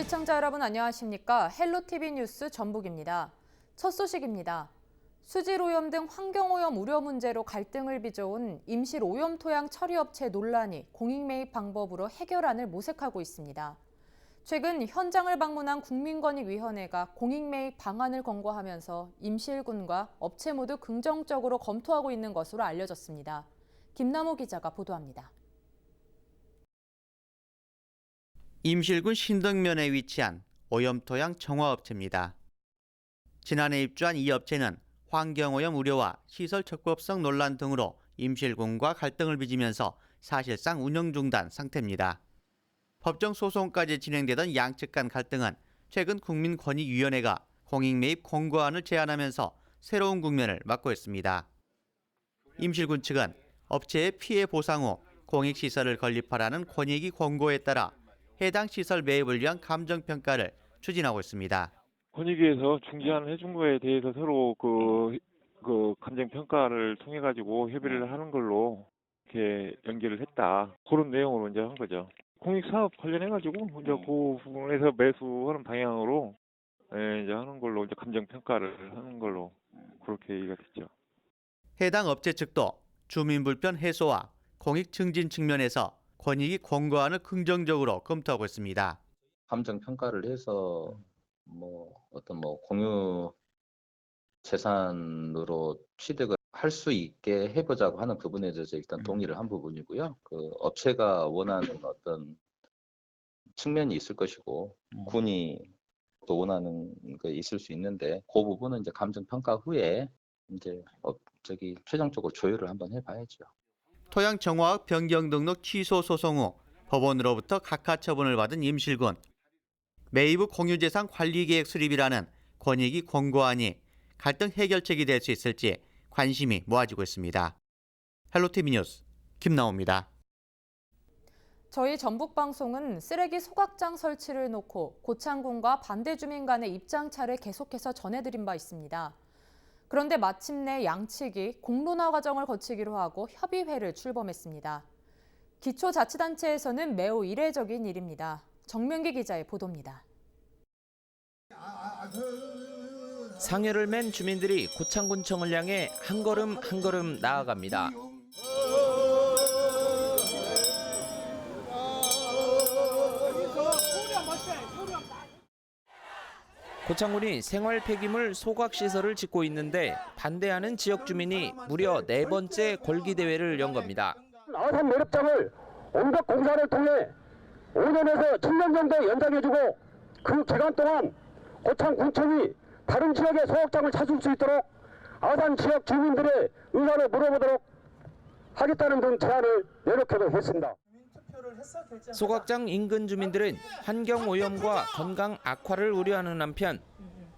시청자 여러분 안녕하십니까? 헬로티비 뉴스 전북입니다. 첫 소식입니다. 수질오염 등 환경오염 우려 문제로 갈등을 빚어온 임실 오염토양 처리업체 논란이 공익매입 방법으로 해결안을 모색하고 있습니다. 최근 현장을 방문한 국민권익위원회가 공익매입 방안을 권고하면서 임실군과 업체 모두 긍정적으로 검토하고 있는 것으로 알려졌습니다. 김남호 기자가 보도합니다. 임실군 신덕면에 위치한 오염토양 정화업체입니다. 지난해 입주한 이 업체는 환경오염 우려와 시설 적법성 논란 등으로 임실군과 갈등을 빚으면서 사실상 운영 중단 상태입니다. 법정 소송까지 진행되던 양측 간 갈등은 최근 국민권익위원회가 공익매입 권고안을 제안하면서 새로운 국면을 맞고 있습니다. 임실군 측은 업체의 피해 보상 후 공익시설을 건립하라는 권익위 권고에 따라 해당 시설 매입을 위한 감정평가를 추진하고 있습니다. 권익위에서 중재안을 해준 거에 대해서 서로 그 감정평가를 통해 가지고 협의를 하는 걸로 이렇게 연결을 했다. 그런 내용으로 이제 한 거죠. 공익사업 관련해 가지고 이제 그 부분에서 매수하는 방향으로 이제 하는 걸로 이제 감정평가를 하는 걸로 그렇게 얘기가 됐죠. 해당 업체 측도 주민 불편 해소와 공익 증진 측면에서 권익위 권고안을 긍정적으로 검토하고 있습니다. 감정 평가를 해서 공유 재산으로 취득을 할 수 있게 해보자고 하는 부분에 대해서 일단 동의를 한 부분이고요. 그 업체가 원하는 어떤 측면이 있을 것이고 군이 또 원하는 게 있을 수 있는데 그 부분은 이제 감정 평가 후에 이제 최종적으로 조율을 한번 해봐야죠. 토양 정화학 변경 등록 취소 소송 후 법원으로부터 각하 처분을 받은 임실군. 매입 후 공유재산 관리계획 수립이라는 권익위 권고안이 갈등 해결책이 될 수 있을지 관심이 모아지고 있습니다. 헬로티비 뉴스 김나호입니다. 저희 전북방송은 쓰레기 소각장 설치를 놓고 고창군과 반대 주민 간의 입장차를 계속해서 전해드린 바 있습니다. 그런데 마침내 양측이 공론화 과정을 거치기로 하고 협의회를 출범했습니다. 기초자치단체에서는 매우 이례적인 일입니다. 정명기 기자의 보도입니다. 상여를 맨 주민들이 고창군청을 향해 한 걸음 한 걸음 나아갑니다. 고창군이 생활 폐기물 소각 시설을 짓고 있는데 반대하는 지역 주민이 무려 4번째 걸기 대회를 연 겁니다. 아산 매립장을 온갖 공사를 통해 5년에서 7년 정도 연장해주고 그 기간 동안 고창군청이 다른 지역의 소각장을 찾을 수 있도록 아산 지역 주민들의 의사를 물어보도록 하겠다는 등 제안을 내놓기도 했습니다. 소각장 인근 주민들은 환경 오염과 건강 악화를 우려하는 한편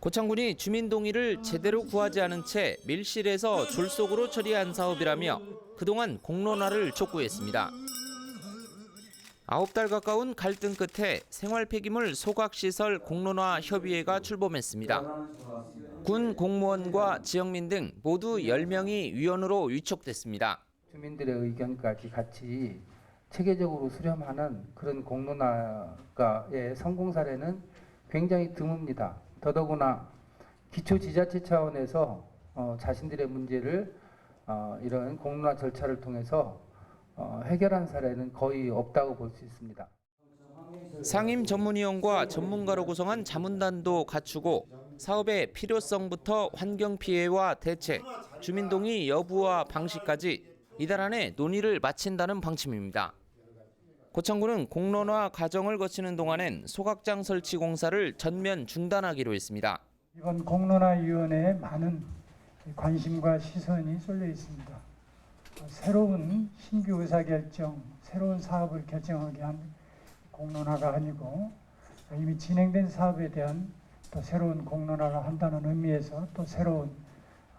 고창군이 주민 동의를 제대로 구하지 않은 채 밀실에서 졸속으로 처리한 사업이라며 그동안 공론화를 촉구했습니다. 9달 가까운 갈등 끝에 생활 폐기물 소각시설 공론화 협의회가 출범했습니다. 군 공무원과 지역민 등 모두 10명이 위원으로 위촉됐습니다. 주민들의 의견까지 같이 체계적으로 수렴하는 그런 공론화의 성공 사례는 굉장히 드뭅니다. 더더구나 기초지자체 차원에서 자신들의 문제를 이런 공론화 절차를 통해서 해결한 사례는 거의 없다고 볼 수 있습니다. 상임 전문위원과 전문가로 구성한 자문단도 갖추고 사업의 필요성부터 환경 피해와 대책, 주민 동의 여부와 방식까지 이달 안에 논의를 마친다는 방침입니다. 고창군은 공론화 과정을 거치는 동안엔 소각장 설치 공사를 전면 중단하기로 했습니다. 이번 공론화위원회에 많은 관심과 시선이 쏠려 있습니다. 새로운 신규 의사결정, 새로운 사업을 결정하게 한 공론화가 아니고 이미 진행된 사업에 대한 또 새로운 공론화를 한다는 의미에서 또 새로운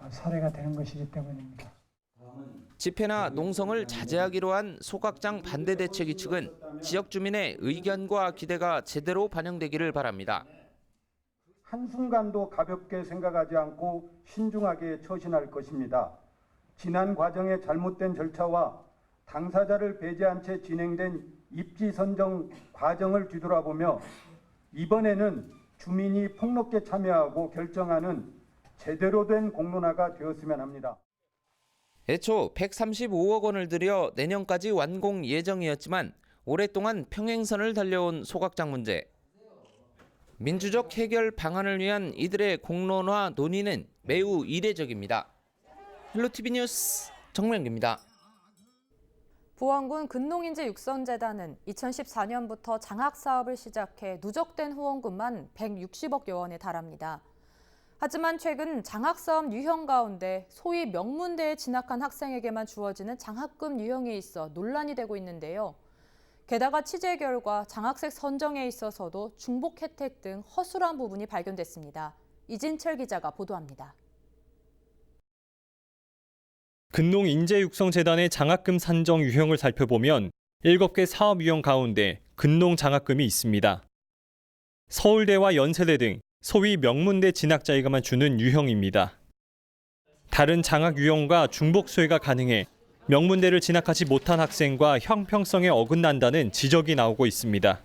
사례가 되는 것이기 때문입니다. 집회나 농성을 자제하기로 한 소각장 반대 대책위 측은 지역 주민의 의견과 기대가 제대로 반영되기를 바랍니다. 한순간도 가볍게 생각하지 않고 신중하게 처신할 것입니다. 지난 과정의 잘못된 절차와 당사자를 배제한 채 진행된 입지 선정 과정을 뒤돌아보며 이번에는 주민이 폭넓게 참여하고 결정하는 제대로 된 공론화가 되었으면 합니다. 애초 135억 원을 들여 내년까지 완공 예정이었지만 오랫동안 평행선을 달려온 소각장 문제. 민주적 해결 방안을 위한 이들의 공론화 논의는 매우 이례적입니다. 헬로티비 뉴스 정명기입니다. 부안군 근농인재육선재단은 2014년부터 장학사업을 시작해 누적된 후원금만 160억여 원에 달합니다. 하지만 최근 장학사업 유형 가운데 소위 명문대에 진학한 학생에게만 주어지는 장학금 유형이 있어 논란이 되고 있는데요. 게다가 취재 결과 장학생 선정에 있어서도 중복 혜택 등 허술한 부분이 발견됐습니다. 이진철 기자가 보도합니다. 근농인재육성재단의 장학금 산정 유형을 살펴보면 7개 사업 유형 가운데 근농 장학금이 있습니다. 서울대와 연세대 등 소위 명문대 진학자에게만 주는 유형입니다. 다른 장학 유형과 중복 수혜가 가능해 명문대를 진학하지 못한 학생과 형평성에 어긋난다는 지적이 나오고 있습니다.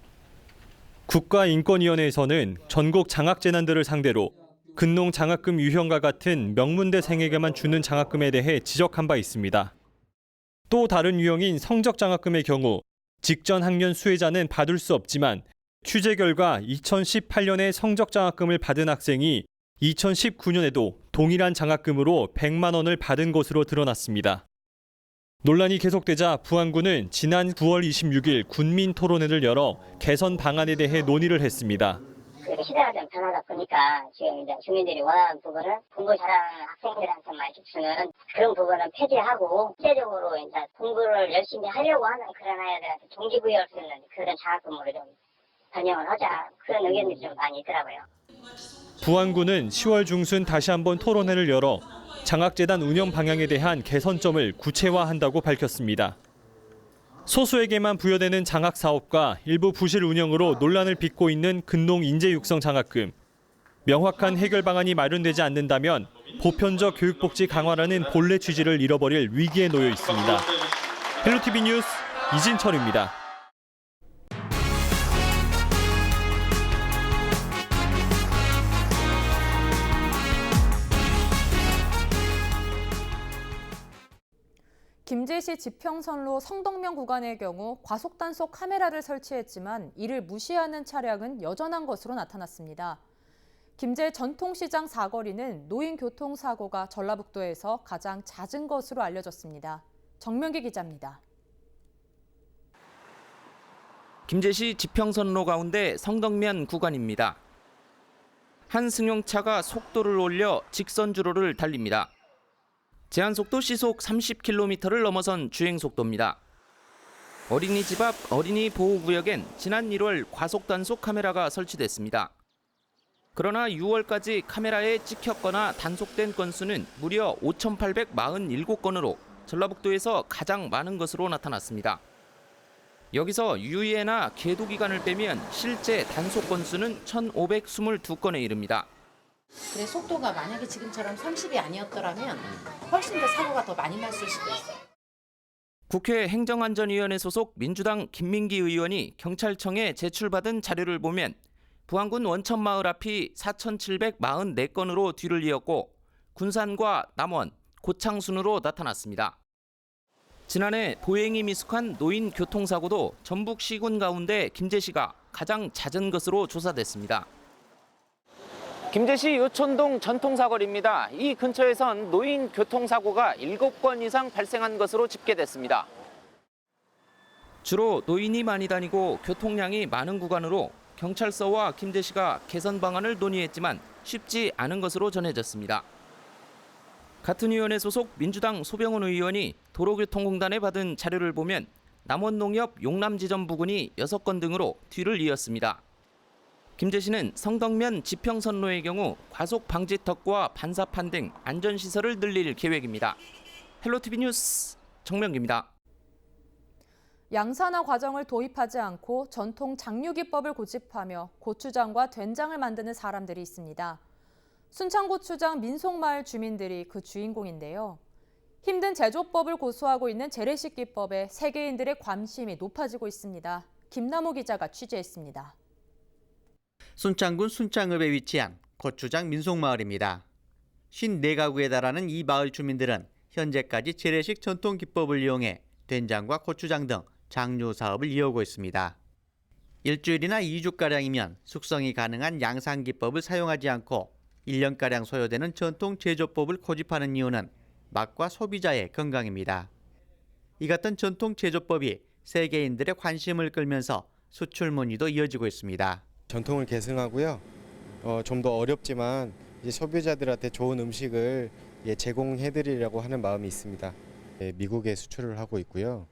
국가인권위원회에서는 전국 장학재단들을 상대로 근농 장학금 유형과 같은 명문대생에게만 주는 장학금에 대해 지적한 바 있습니다. 또 다른 유형인 성적 장학금의 경우 직전 학년 수혜자는 받을 수 없지만 취재 결과 2018년에 성적 장학금을 받은 학생이 2019년에도 동일한 장학금으로 100만 원을 받은 것으로 드러났습니다. 논란이 계속되자 부안군은 지난 9월 26일 군민 토론회를 열어 개선 방안에 대해 논의를 했습니다. 시대가 좀 변하다 보니까 지금 이제 주민들이 원하는 부분은 공부 잘하는 학생들한테만 이렇게 주는 그런 부분은 폐지하고 실제적으로 이제 공부를 열심히 하려고 하는 그런 아이들한테 동기부여할 수 있는 그런 장학금으로 좀 변형을 하자 그런 의견들이 좀 많이 있더라고요. 부안군은 10월 중순 다시 한번 토론회를 열어 장학재단 운영 방향에 대한 개선점을 구체화한다고 밝혔습니다. 소수에게만 부여되는 장학 사업과 일부 부실 운영으로 논란을 빚고 있는 근농 인재육성 장학금. 명확한 해결 방안이 마련되지 않는다면 보편적 교육복지 강화라는 본래 취지를 잃어버릴 위기에 놓여 있습니다. 헬로티비 뉴스 이진철입니다. 김제시 지평선로 성덕면 구간의 경우 과속단속 카메라를 설치했지만 이를 무시하는 차량은 여전한 것으로 나타났습니다. 김제 전통시장 사거리는 노인 교통사고가 전라북도에서 가장 잦은 것으로 알려졌습니다. 정명기 기자입니다. 김제시 지평선로 가운데 성덕면 구간입니다. 한 승용차가 속도를 올려 직선주로를 달립니다. 제한속도 시속 30km를 넘어선 주행속도입니다. 어린이집 앞 어린이 보호구역엔 지난 1월 과속단속 카메라가 설치됐습니다. 그러나 6월까지 카메라에 찍혔거나 단속된 건수는 무려 5,847건으로 전라북도에서 가장 많은 것으로 나타났습니다. 여기서 유예나 계도 기간을 빼면 실제 단속 건수는 1,522건에 이릅니다. 그래 속도가 만약에 지금처럼 30이 아니었더라면 훨씬 더 사고가 더 많이 났을 수도 있어요. 국회 행정안전위원회 소속 민주당 김민기 의원이 경찰청에 제출받은 자료를 보면 부안군 원천마을 앞이 4,744건으로 뒤를 이었고 군산과 남원, 고창 순으로 나타났습니다. 지난해 보행이 미숙한 노인 교통사고도 전북 시군 가운데 김제시가 가장 잦은 것으로 조사됐습니다. 김제시 요촌동 전통사거리입니다. 이 근처에선 노인 교통사고가 7건 이상 발생한 것으로 집계됐습니다. 주로 노인이 많이 다니고 교통량이 많은 구간으로 경찰서와 김제시가 개선 방안을 논의했지만 쉽지 않은 것으로 전해졌습니다. 같은 위원회 소속 민주당 소병훈 의원이 도로교통공단에 받은 자료를 보면 남원농협 용남지점 부근이 6건 등으로 뒤를 이었습니다. 김제시는 성덕면 지평선로의 경우 과속 방지턱과 반사판 등 안전시설을 늘릴 계획입니다. 헬로티비 뉴스 정명기입니다. 양산화 과정을 도입하지 않고 전통 장유기법을 고집하며 고추장과 된장을 만드는 사람들이 있습니다. 순창고추장 민속마을 주민들이 그 주인공인데요. 힘든 제조법을 고수하고 있는 재래식기법에 세계인들의 관심이 높아지고 있습니다. 김남호 기자가 취재했습니다. 순창군 순창읍에 위치한 고추장 민속마을입니다. 54가구에 달하는 이 마을 주민들은 현재까지 재래식 전통 기법을 이용해 된장과 고추장 등 장류 사업을 이어오고 있습니다. 일주일이나 2주가량이면 숙성이 가능한 양상 기법을 사용하지 않고 1년가량 소요되는 전통 제조법을 고집하는 이유는 맛과 소비자의 건강입니다. 이 같은 전통 제조법이 세계인들의 관심을 끌면서 수출 문의도 이어지고 있습니다. 전통을 계승하고요. 좀 더 어렵지만 이제 소비자들한테 좋은 음식을 제공해드리려고 하는 마음이 있습니다. 미국에 수출을 하고 있고요.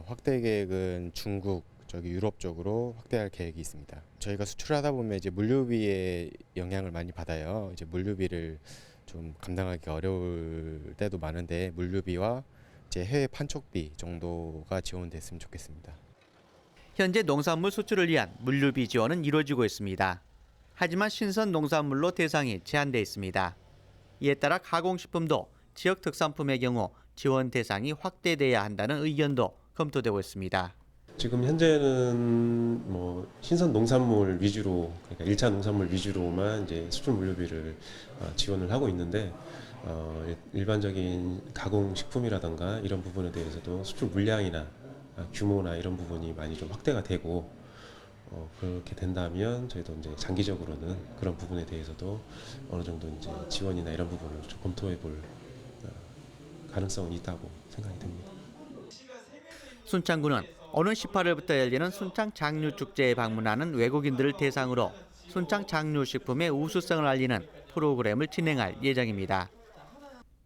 확대 계획은 중국, 유럽 쪽으로 확대할 계획이 있습니다. 저희가 수출하다 보면 이제 물류비의 영향을 많이 받아요. 이제 물류비를 좀 감당하기 어려울 때도 많은데 물류비와 이제 해외 판촉비 정도가 지원됐으면 좋겠습니다. 현재 농산물 수출을 위한 물류비 지원은 이루어지고 있습니다. 하지만 신선 농산물로 대상이 제한돼 있습니다. 이에 따라 가공식품도 지역 특산품의 경우 지원 대상이 확대돼야 한다는 의견도 검토되고 있습니다. 지금 현재는 신선 농산물 위주로, 그러니까 1차 농산물 위주로만 이제 수출 물류비를 지원을 하고 있는데 일반적인 가공식품이라든가 이런 부분에 대해서도 수출 물량이나 규모나 이런 부분이 많이 좀 확대가 되고 그렇게 된다면 저희도 이제 장기적으로는 그런 부분에 대해서도 어느 정도 이제 지원이나 이런 부분을 좀 검토해 볼 가능성은 있다고 생각이 듭니다. 순창군은 오는 18일부터 열리는 순창 장류축제에 방문하는 외국인들을 대상으로 순창 장류식품의 우수성을 알리는 프로그램을 진행할 예정입니다.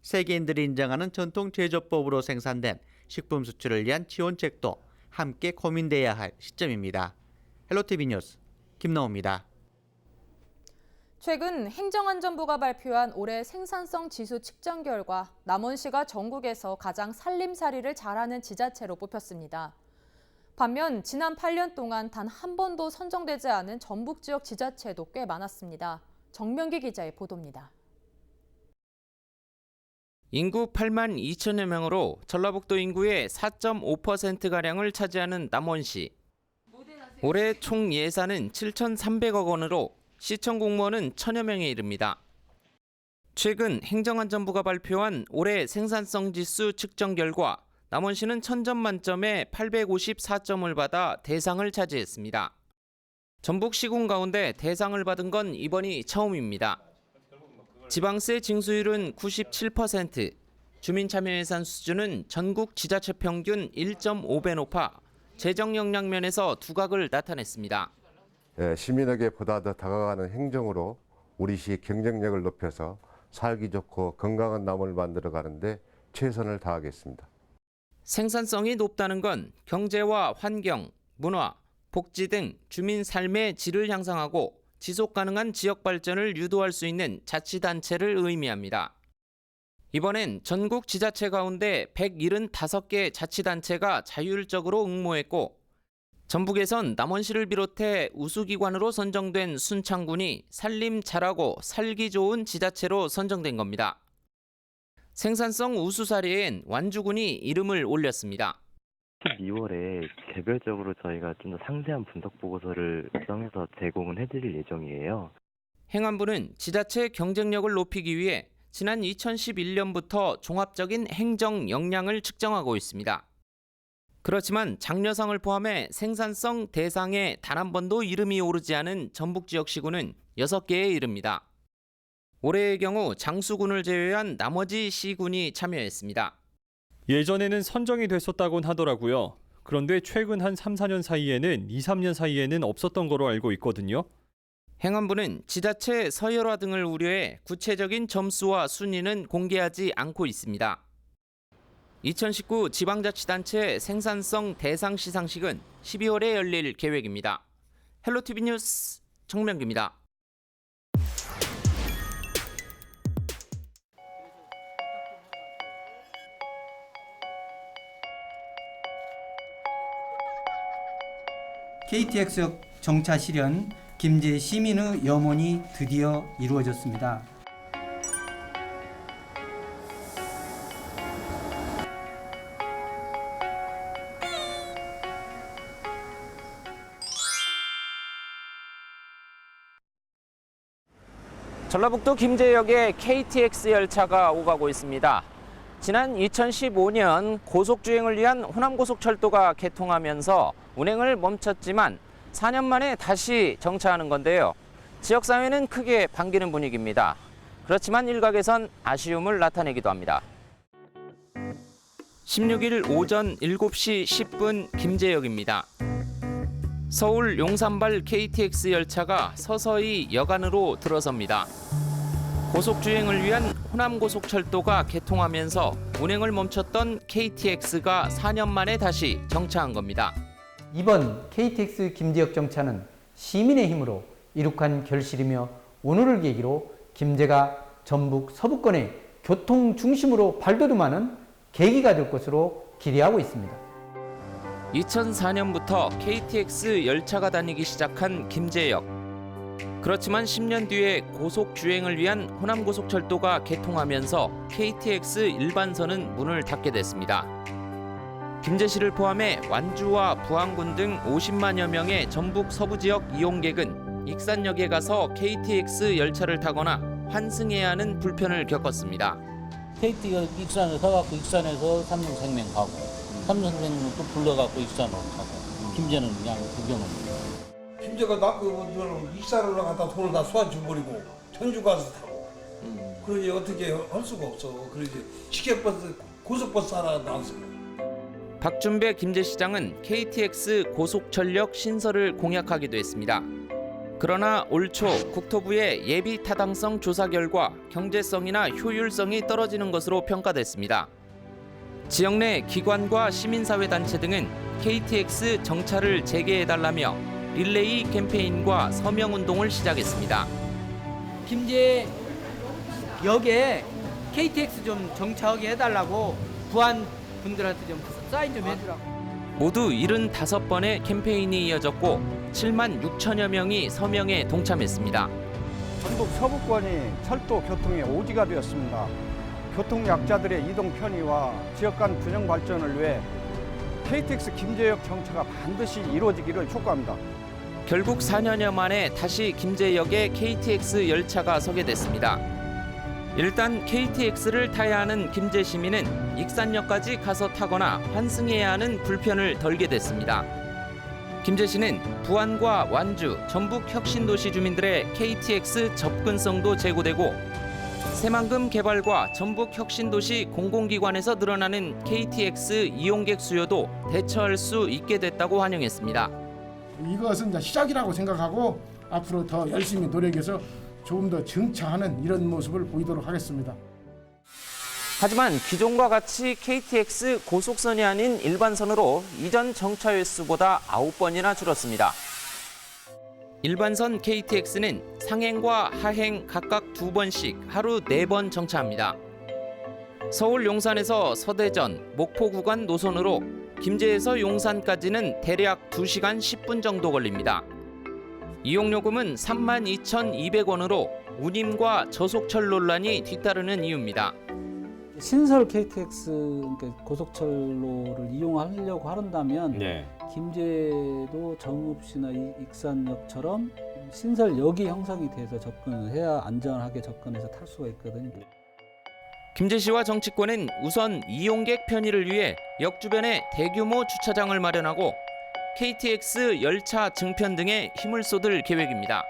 세계인들이 인정하는 전통 제조법으로 생산된 식품 수출을 위한 지원책도 함께 고민돼야 할 시점입니다. 헬로티비 뉴스 김나호입니다. 최근 행정안전부가 발표한 올해 생산성 지수 측정 결과 남원시가 전국에서 가장 살림살이를 잘하는 지자체로 뽑혔습니다. 반면 지난 8년 동안 단 한 번도 선정되지 않은 전북 지역 지자체도 꽤 많았습니다. 정명기 기자의 보도입니다. 인구 8만 2천여 명으로 전라북도 인구의 4.5%가량을 차지하는 남원시. 올해 총 예산은 7,300억 원으로 시청 공무원은 1,000여 명에 이릅니다. 최근 행정안전부가 발표한 올해 생산성 지수 측정 결과 남원시는 1000점 만점에 854점을 받아 대상을 차지했습니다. 전북 시군 가운데 대상을 받은 건 이번이 처음입니다. 지방세 징수율은 97%, 주민참여 예산 수준은 전국 지자체 평균 1.5배 높아 재정 역량 면에서 두각을 나타냈습니다. 시민에게 보다 더 다가가는 행정으로 우리 시의 경쟁력을 높여서 살기 좋고 건강한 남원을 만들어가는데 최선을 다하겠습니다. 생산성이 높다는 건 경제와 환경, 문화, 복지 등 주민 삶의 질을 향상하고 지속 가능한 지역 발전을 유도할 수 있는 자치단체를 의미합니다. 이번엔 전국 지자체 가운데 175개 자치단체가 자율적으로 응모했고 전북에선 남원시를 비롯해 우수기관으로 선정된 순창군이 살림 잘하고 살기 좋은 지자체로 선정된 겁니다. 생산성 우수사례엔 완주군이 이름을 올렸습니다. 12월에 개별적으로 저희가 좀 더 상세한 분석 보고서를 구성해서 제공은 해드릴 예정이에요. 행안부는 지자체 경쟁력을 높이기 위해 지난 2011년부터 종합적인 행정 역량을 측정하고 있습니다. 그렇지만 장려상을 포함해 생산성 대상에 단 한 번도 이름이 오르지 않은 전북지역시군은 6개에 이릅니다. 올해의 경우 장수군을 제외한 나머지 시군이 참여했습니다. 예전에는 선정이 됐었다곤 하더라고요. 그런데 최근 한 3, 4년 사이에는 2, 3년 사이에는 없었던 거로 알고 있거든요. 행안부는 지자체 서열화 등을 우려해 구체적인 점수와 순위는 공개하지 않고 있습니다. 2019 지방자치단체 생산성 대상 시상식은 12월에 열릴 계획입니다. 헬로티비 뉴스 정명기입니다. KTX역 정차 실현 김제 시민의 염원이 드디어 이루어졌습니다. 전라북도 김제역에 KTX 열차가 오가고 있습니다. 지난 2015년 고속주행을 위한 호남고속철도가 개통하면서 운행을 멈췄지만 4년 만에 다시 정차하는 건데요. 지역사회는 크게 반기는 분위기입니다. 그렇지만 일각에선 아쉬움을 나타내기도 합니다. 16일 오전 7시 10분 김제역입니다. 서울 용산발 KTX 열차가 서서히 여간으로 들어섭니다. 고속주행을 위한 호남고속철도가 개통하면서 운행을 멈췄던 KTX가 4년 만에 다시 정차한 겁니다. 이번 KTX 김제역 정차는 시민의 힘으로 이룩한 결실이며 오늘을 계기로 김제가 전북 서부권의 교통 중심으로 발돋움하는 계기가 될 것으로 기대하고 있습니다. 2004년부터 KTX 열차가 다니기 시작한 김제역. 그렇지만 10년 뒤에 고속주행을 위한 호남고속철도가 개통하면서 KTX 일반선은 문을 닫게 됐습니다. 김제시를 포함해 완주와 부안군 등 50만여 명의 전북 서부 지역 이용객은 익산역에 가서 KTX 열차를 타거나 환승해야 하는 불편을 겪었습니다. KT가 익산에 서갖고 익산에서 삼성생명 가고 삼성생명 또 불러갖고 익산으로 가고 김제는 그냥 구경을. 김제가 나그 익산으로 올라갔다 돈을 다 쏘아줘버리고 전주 가서 타고. 그러니 어떻게 할 수가 없어. 그러지 시계버스 고속버스 하나 나왔어. 박준배 김제시장은 KTX 고속전력 신설을 공약하기도 했습니다. 그러나 올 초 국토부의 예비 타당성 조사 결과 경제성이나 효율성이 떨어지는 것으로 평가됐습니다. 지역 내 기관과 시민사회단체 등은 KTX 정차를 재개해달라며 릴레이 캠페인과 서명운동을 시작했습니다. 김제역에 KTX 좀 정차하게 해달라고 부안 분들한테 좀 사인 좀 해주라고. 모두 75번의 캠페인이 이어졌고 7만 6천여 명이 서명에 동참했습니다. 전북 서부권이 철도 교통의 오지가 되었습니다. 교통약자들의 이동 편의와 지역 간 균형 발전을 위해 KTX 김제역 정차가 반드시 이루어지기를 촉구합니다. 결국 4년여 만에 다시 김제역에 KTX 열차가 서게 됐습니다. 일단 KTX를 타야 하는 김제 시민은 익산역까지 가서 타거나 환승해야 하는 불편을 덜게 됐습니다. 김제시는 부안과 완주, 전북 혁신도시 주민들의 KTX 접근성도 제고되고 새만금 개발과 전북 혁신도시 공공기관에서 늘어나는 KTX 이용객 수요도 대처할 수 있게 됐다고 환영했습니다. 이것은 이제 시작이라고 생각하고 앞으로 더 열심히 노력해서 조금 더 정차하는 이런 모습을 보이도록 하겠습니다. 하지만 기존과 같이 KTX 고속선이 아닌 일반선으로 이전 정차 횟수보다 9번이나 줄었습니다. 일반선 KTX는 상행과 하행 각각 2번씩 하루 4번 정차합니다. 서울 용산에서 서대전, 목포 구간 노선으로 김제에서 용산까지는 대략 2시간 10분 정도 걸립니다. 이용요금은 32,200원으로 운임과 저속철 논란이 뒤따르는 이유입니다. 신설 KTX 고속철로를 이용하려고 한다면 김제도 정읍시나 익산역처럼 신설역이 형성이 돼서 접근을 해야 안전하게 접근해서 탈 수가 있거든요. 김제시와 정치권은 우선 이용객 편의를 위해 역 주변에 대규모 주차장을 마련하고 KTX 열차 증편 등에 힘을 쏟을 계획입니다.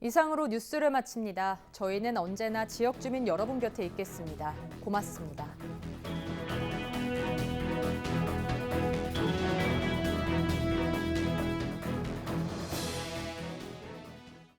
이상으로 뉴스를 마칩니다. 저희는 언제나 지역 주민 여러분 곁에 있겠습니다. 고맙습니다.